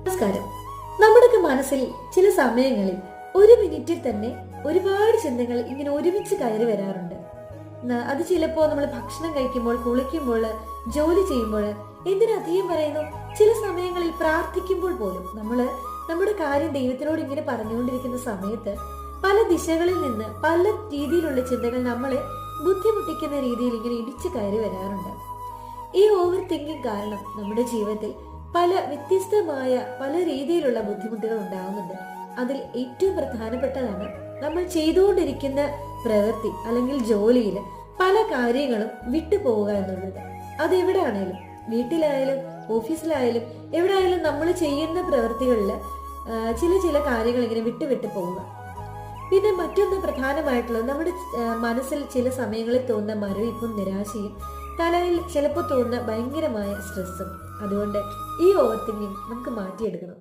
നമസ്കാരം. നമ്മുടെയൊക്കെ മനസ്സിൽ ചില സമയങ്ങളിൽ ഒരു മിനിറ്റിൽ തന്നെ ഒരുപാട് ചിന്തകൾ ഇങ്ങനെ ഒരുമിച്ച് കയറി വരാറുണ്ട്. അത് ചിലപ്പോ നമ്മൾ ഭക്ഷണം കഴിക്കുമ്പോൾ, കുളിക്കുമ്പോൾ, ജോലി ചെയ്യുമ്പോൾ, എന്തിനധികം പറയുന്നു, ചില സമയങ്ങളിൽ പ്രാർത്ഥിക്കുമ്പോൾ പോലും നമ്മുടെ കാര്യം ദൈവത്തിനോട് ഇങ്ങനെ പറഞ്ഞുകൊണ്ടിരിക്കുന്ന സമയത്ത് പല ദിശകളിൽ നിന്ന് പല രീതിയിലുള്ള ചിന്തകൾ നമ്മളെ ബുദ്ധിമുട്ടിക്കുന്ന രീതിയിൽ ഇങ്ങനെ ഇടിച്ചു കയറി വരാറുണ്ട്. ഈ ഓവർ തിങ്കിങ് കാരണം നമ്മുടെ ജീവിതത്തിൽ പല വ്യത്യസ്തമായ പല രീതിയിലുള്ള ബുദ്ധിമുട്ടുകൾ ഉണ്ടാകുന്നുണ്ട്. അതിൽ ഏറ്റവും പ്രധാനപ്പെട്ടതാണ് നമ്മൾ ചെയ്തുകൊണ്ടിരിക്കുന്ന പ്രവൃത്തി അല്ലെങ്കിൽ ജോലിയിൽ പല കാര്യങ്ങളും വിട്ടുപോവുക എന്നുള്ളത്. അതെവിടെയാണേലും, വീട്ടിലായാലും ഓഫീസിലായാലും എവിടെയായാലും നമ്മൾ ചെയ്യുന്ന പ്രവൃത്തികളിൽ ചില കാര്യങ്ങൾ ഇങ്ങനെ വിട്ടു പോവുക. പിന്നെ മറ്റൊന്ന് പ്രധാനമായിട്ടുള്ളത്, നമ്മുടെ മനസ്സിൽ ചില സമയങ്ങളിൽ തോന്നുന്ന മരവിപ്പും നിരാശയും, തലയിൽ ചിലപ്പോൾ തോന്നുന്ന ഭയങ്കരമായ സ്ട്രെസ്സും. അതുകൊണ്ട് ഈ ഓവർ തിങ്കിങ് നമുക്ക് മാറ്റിയെടുക്കണം.